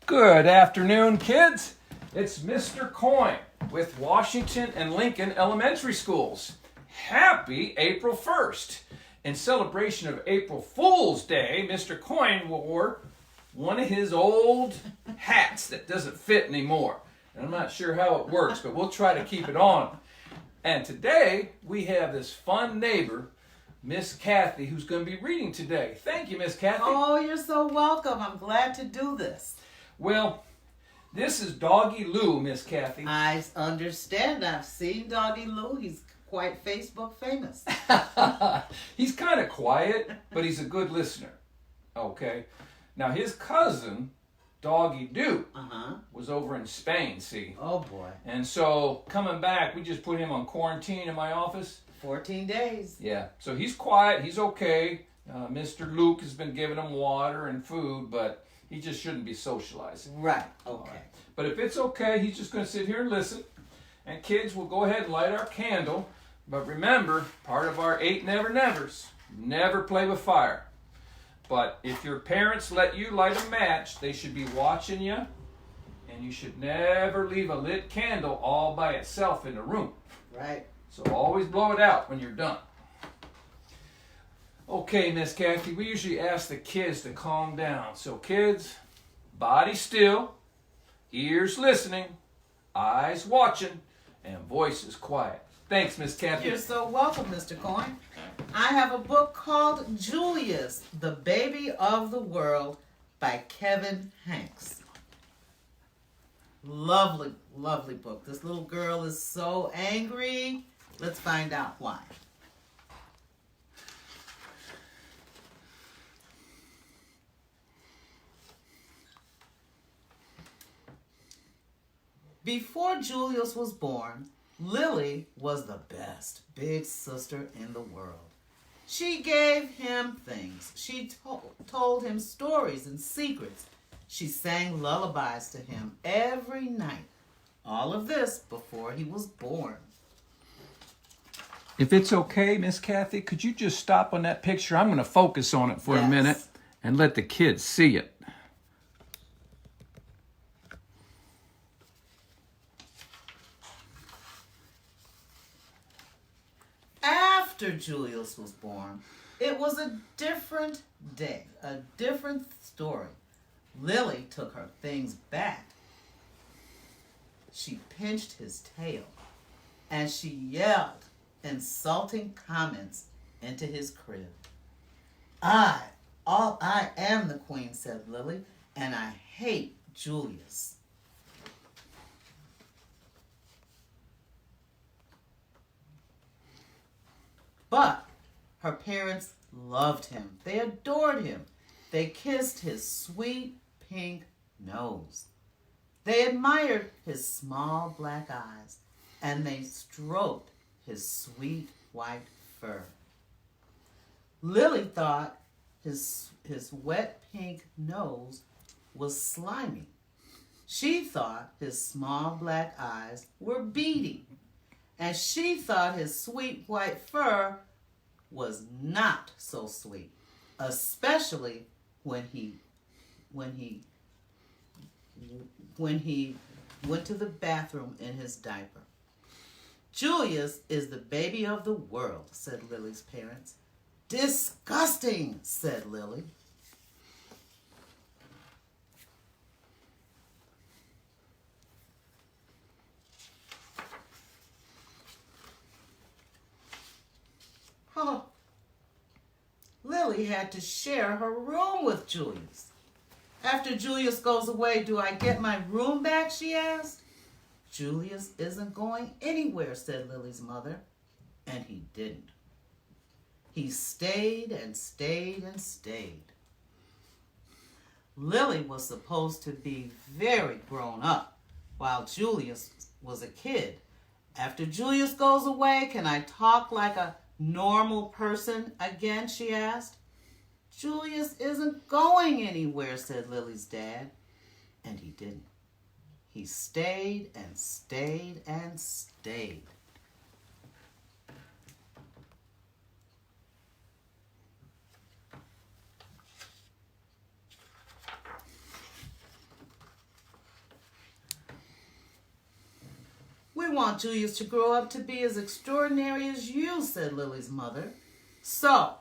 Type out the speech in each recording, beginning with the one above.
Good afternoon, kids. It's Mr. Coyne with Washington and Lincoln Elementary Schools. Happy April 1st. In celebration of April Fool's Day, Mr. Coyne wore one of his old hats that doesn't fit anymore. And I'm not sure how it works, but we'll try to keep it on. And today, we have this fun neighbor, Miss Kathy, who's going to be reading today. Thank you, Miss Kathy. Oh, you're so welcome. I'm glad to do this. Well, this is Doggy Loo, Miss Kathy. I understand. I've seen Doggy Loo. He's quite Facebook famous. He's kind of quiet, but he's a good listener. Okay. Now, his cousin, Doggy Doo, was over in Spain, see? Oh, boy. And so, coming back, we just put him on quarantine in my office. 14 days. Yeah. So, he's quiet. He's okay. Mr. Luke has been giving him water and food, but he just shouldn't be socializing. Right. Okay. Right. But if it's okay, he's just going to sit here and listen. And kids, we'll go ahead and light our candle. But remember, part of our 8 never-nevers, never play with fire. But if your parents let you light a match, they should be watching you. And you should never leave a lit candle all by itself in the room. Right. So always blow it out when you're done. Okay, Miss Kathy, we usually ask the kids to calm down. So kids, body still, ears listening, eyes watching, and voices quiet. Thanks, Miss Kathy. You're so welcome, Mr. Coyne. I have a book called Julius, the Baby of the World by Kevin Hanks. Lovely, lovely book. This little girl is so angry. Let's find out why. Before Julius was born, Lily was the best big sister in the world. She gave him things. She told him stories and secrets. She sang lullabies to him every night. All of this before he was born. If it's okay, Miss Kathy, could you just stop on that picture? I'm going to focus on it for a minute and let the kids see it. After Julius was born, it was a different day, a different story. Lily took her things back. She pinched his tail, and she yelled insulting comments into his crib. I am the queen, said Lily, and I hate Julius. But her parents loved him. They adored him. They kissed his sweet pink nose. They admired his small black eyes, and they stroked his sweet white fur. Lily thought his wet pink nose was slimy. She thought his small black eyes were beady. And she thought his sweet white fur was not so sweet, especially when he went to the bathroom in his diaper. Julius is the baby of the world, said Lily's parents. Disgusting, said Lily. Oh, Lily had to share her room with Julius. After Julius goes away, do I get my room back, she asked. Julius isn't going anywhere, said Lily's mother. And he didn't. He stayed and stayed and stayed. Lily was supposed to be very grown up while Julius was a kid. After Julius goes away, can I talk like a normal person again, she asked. Julius isn't going anywhere, said Lily's dad. And he didn't. He stayed and stayed and stayed. want Julius to grow up to be as extraordinary as you," said Lily's mother. "So,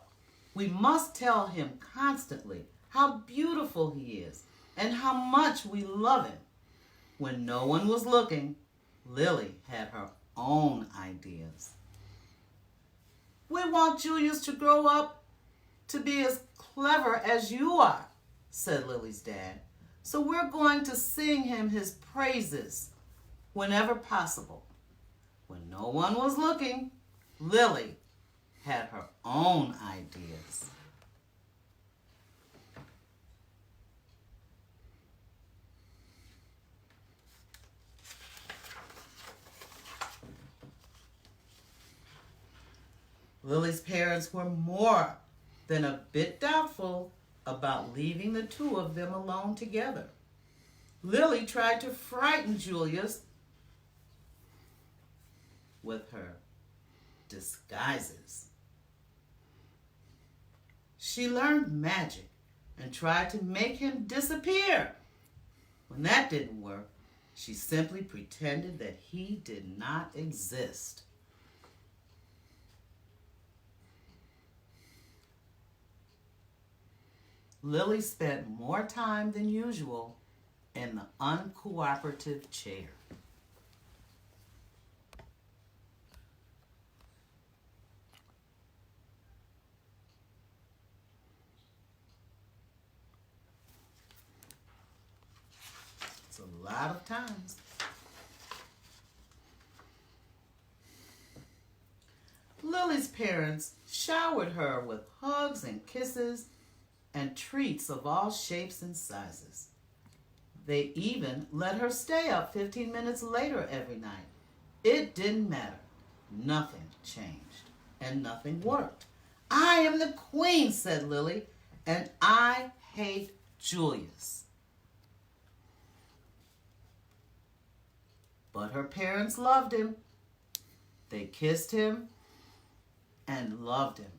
we must tell him constantly how beautiful he is and how much we love him." When no one was looking, Lily had her own ideas. "We want Julius to grow up to be as clever as you are," said Lily's dad. "So we're going to sing him his praises whenever possible." When no one was looking, Lily had her own ideas. Lily's parents were more than a bit doubtful about leaving the two of them alone together. Lily tried to frighten Julius with her disguises. She learned magic and tried to make him disappear. When that didn't work, she simply pretended that he did not exist. Lily spent more time than usual in the uncooperative chair. It's a lot of times. Lily's parents showered her with hugs and kisses and treats of all shapes and sizes. They even let her stay up 15 minutes later every night. It didn't matter. Nothing changed and nothing worked. "I am the queen," said Lily, "and I hate Julius." But her parents loved him. They kissed him and loved him.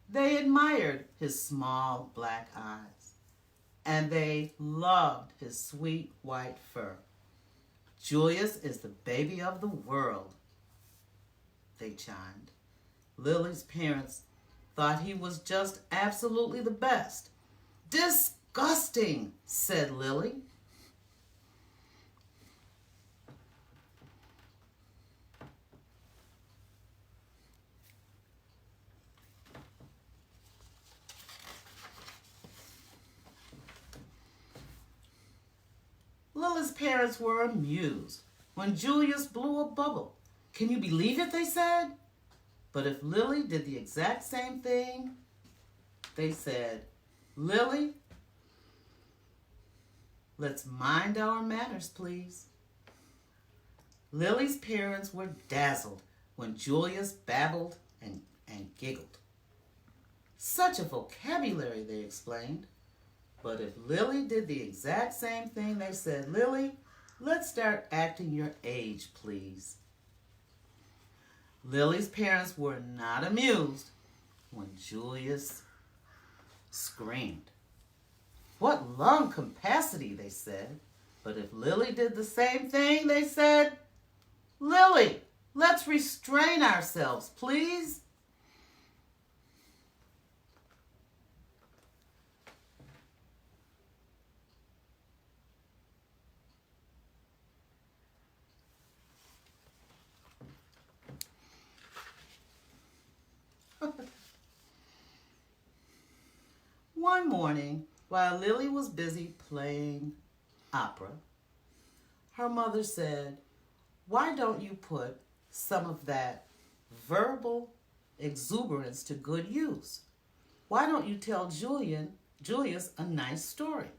They admired his small black eyes, and they loved his sweet white fur. "Julius is the baby of the world," they chimed. Lily's parents thought he was just absolutely the best. "Disgusting," said Lily. Lily's parents were amused when Julius blew a bubble. "Can you believe it?" they said. But if Lily did the exact same thing, they said, "Lily, let's mind our manners, please." Lily's parents were dazzled when Julius babbled and giggled. "Such a vocabulary," they explained. But if Lily did the exact same thing, they said, "Lily, let's start acting your age, please." Lily's parents were not amused when Julius screamed. "What lung capacity," they said. But if Lily did the same thing, they said, "Lily, let's restrain ourselves, please." One morning, while Lily was busy playing opera, her mother said, "Why don't you put some of that verbal exuberance to good use? Why don't you tell Julius a nice story?"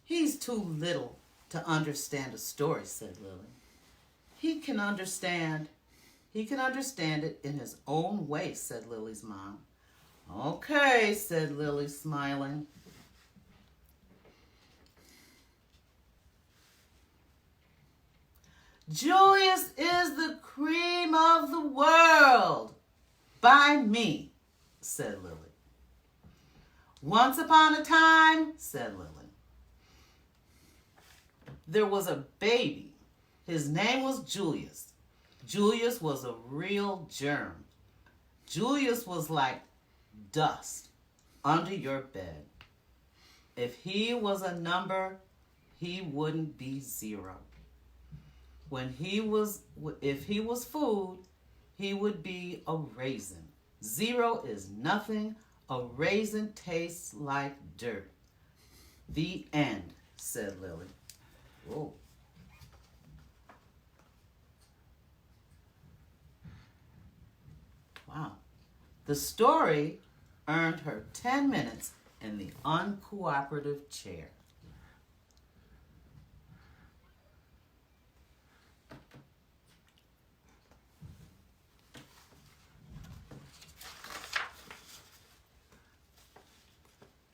"He's too little to understand a story," said Lily. He can understand it in his own way," said Lily's mom. "Okay," said Lily, smiling. "Julius is the cream of the world by me," said Lily. "Once upon a time," said Lily, "there was a baby His name was Julius. Julius was a real germ. Julius was like dust under your bed. If he was a number, he wouldn't be 0. If he was food, he would be a raisin. 0 is nothing. A raisin tastes like dirt. The end, said Lily. Whoa. Wow. The story earned her 10 minutes in the uncooperative chair.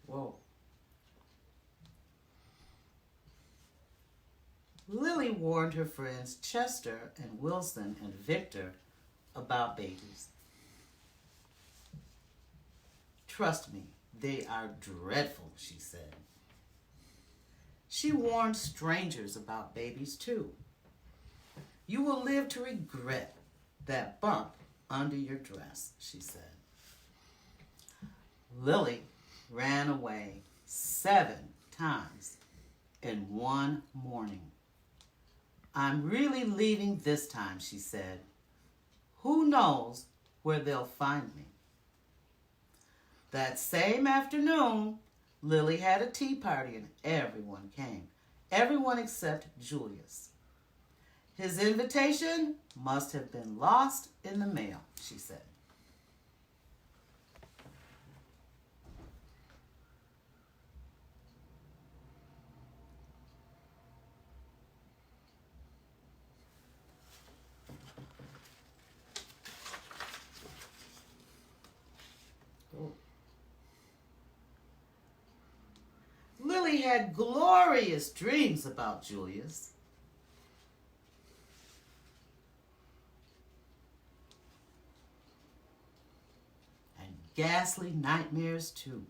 Whoa. Lily warned her friends Chester and Wilson and Victor about babies. Trust me, they are dreadful, she said. She warned strangers about babies too. You will live to regret that bump under your dress, she said. Lily ran away 7 times in one morning. I'm really leaving this time, she said. Who knows where they'll find me? That same afternoon, Lily had a tea party and everyone came. Everyone except Julius. His invitation must have been lost in the mail, she said. Lily had glorious dreams about Julius. And ghastly nightmares too.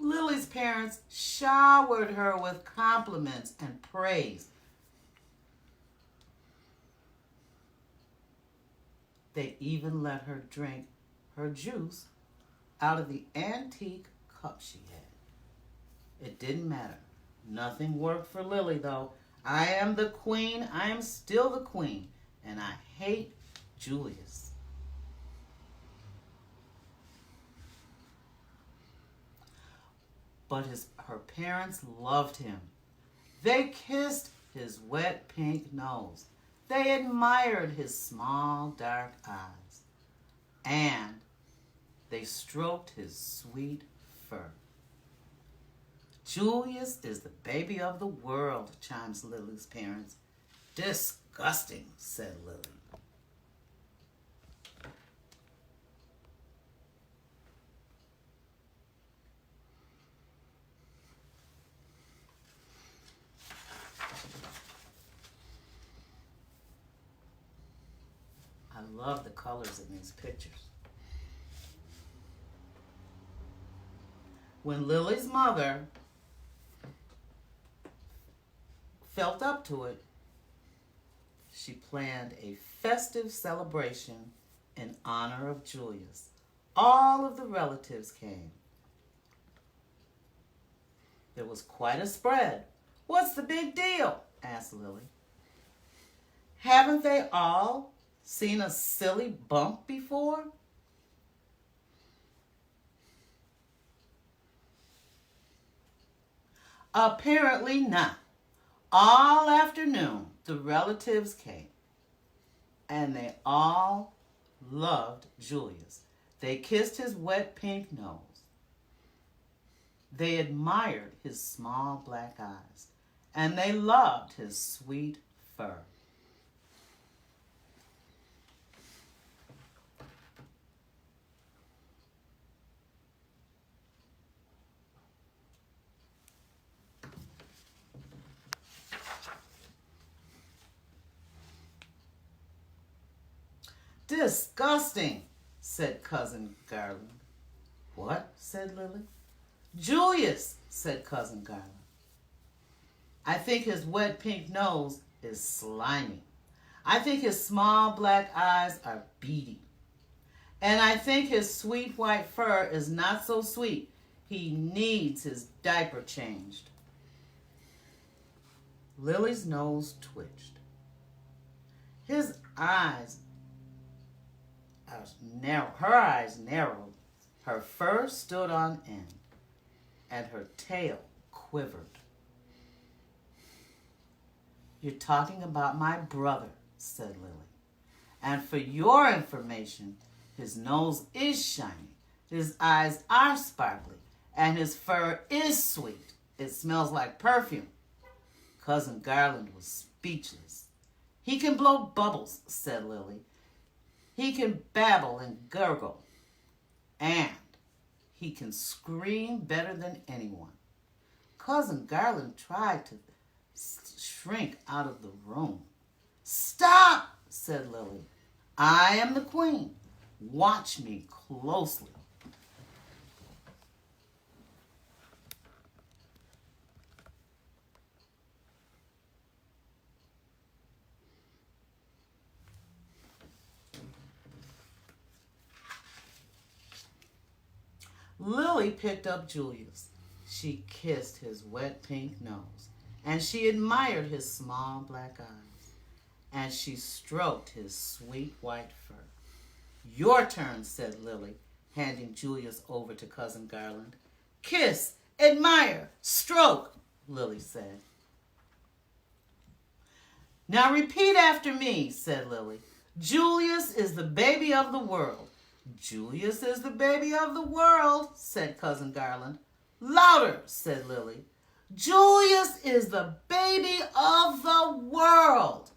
Lily's parents showered her with compliments and praise. They even let her drink her juice out of the antique cup she had. It didn't matter. Nothing worked for Lily, though. I am the queen. I am still the queen. And I hate Julius. But her parents loved him. They kissed his wet pink nose. They admired his small dark eyes. And they stroked his sweet fur. Julius is the baby of the world, chimes Lily's parents. Disgusting, said Lily. I love the colors in these pictures. When Lily's mother felt up to it, she planned a festive celebration in honor of Julius. All of the relatives came. There was quite a spread. What's the big deal? Asked Lily. Haven't they all seen a silly bump before? Apparently not. All afternoon, the relatives came, and they all loved Julius. They kissed his wet pink nose. They admired his small black eyes, and they loved his sweet fur. Disgusting, said Cousin Garland. What? Said Lily. Julius, said Cousin Garland. I think his wet pink nose is slimy. I think his small black eyes are beady. And I think his sweet white fur is not so sweet. He needs his diaper changed. Lily's nose twitched. His eyes are narrow. Her eyes narrowed. Her fur stood on end, and her tail quivered. You're talking about my brother, said Lily. And for your information, his nose is shiny, his eyes are sparkly, and his fur is sweet. It smells like perfume. Cousin Garland was speechless. He can blow bubbles, said Lily. He can babble and gurgle. And he can scream better than anyone. Cousin Garland tried to shrink out of the room. Stop, said Lily. I am the queen. Watch me closely. Lily picked up Julius. She kissed his wet pink nose, and she admired his small black eyes, and she stroked his sweet white fur. Your turn, said Lily, handing Julius over to Cousin Garland. Kiss, admire, stroke, Lily said. Now repeat after me, said Lily. Julius is the baby of the world. Julius is the baby of the world, said Cousin Garland. Louder, said Lily. Julius is the baby of the world.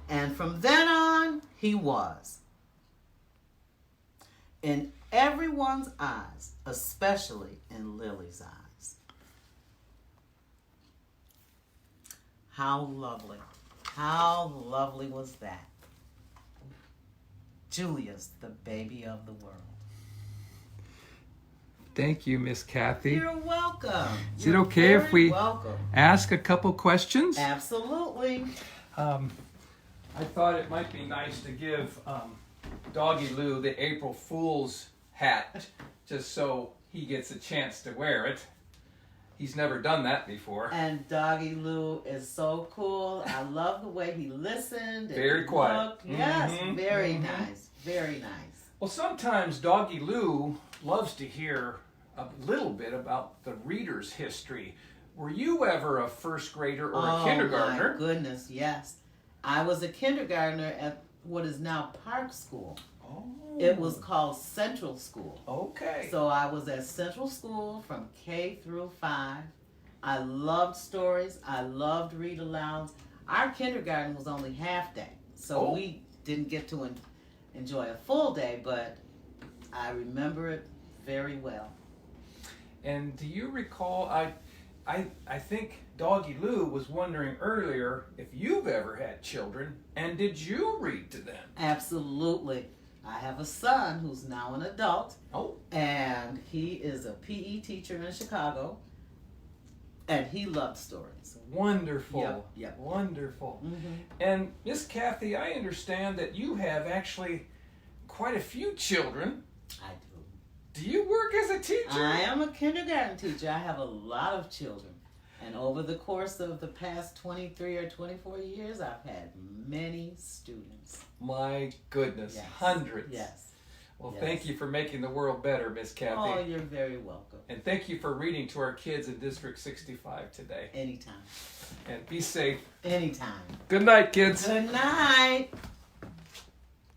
And from then on, he was. In everyone's eyes, especially in Lily's eyes. How lovely. How lovely was that? Julius, the baby of the world. Thank you, Miss Kathy. You're welcome. Is it okay if we welcome. ask a couple questions? Absolutely. I thought it might be nice to give Doggy Loo the April Fool's hat, just so he gets a chance to wear it. He's never done that before. And Doggy Loo is so cool. I love the way he listened. Very quiet. Looked. Yes, very nice. Very nice. Well, sometimes Doggy Loo loves to hear a little bit about the reader's history. Were you ever a first grader or a kindergartner? Oh, my goodness, yes. I was a kindergartner at what is now Park School. Oh. It was called Central School. Okay. So I was at Central School from K through 5. I loved stories. I loved read alouds. Our kindergarten was only half day, so we didn't get to enjoy a full day, but I remember it very well. And do you recall, I think Doggy Loo was wondering earlier if you've ever had children, and did you read to them? Absolutely. I have a son who's now an adult. Oh. And he is a PE teacher in Chicago. And he loved stories. Wonderful. Yep. Wonderful. Mm-hmm. And Miss Kathy, I understand that you have actually quite a few children. I do. Do you work as a teacher? I am a kindergarten teacher. I have a lot of children. And over the course of the past 23 or 24 years, I've had many students. My goodness, Yes. Hundreds. Yes. Well, Yes. thank you for making the world better, Miss Kathy. Oh, you're very welcome. And thank you for reading to our kids in District 65 today. Anytime. And be safe. Anytime. Good night, kids. Good night.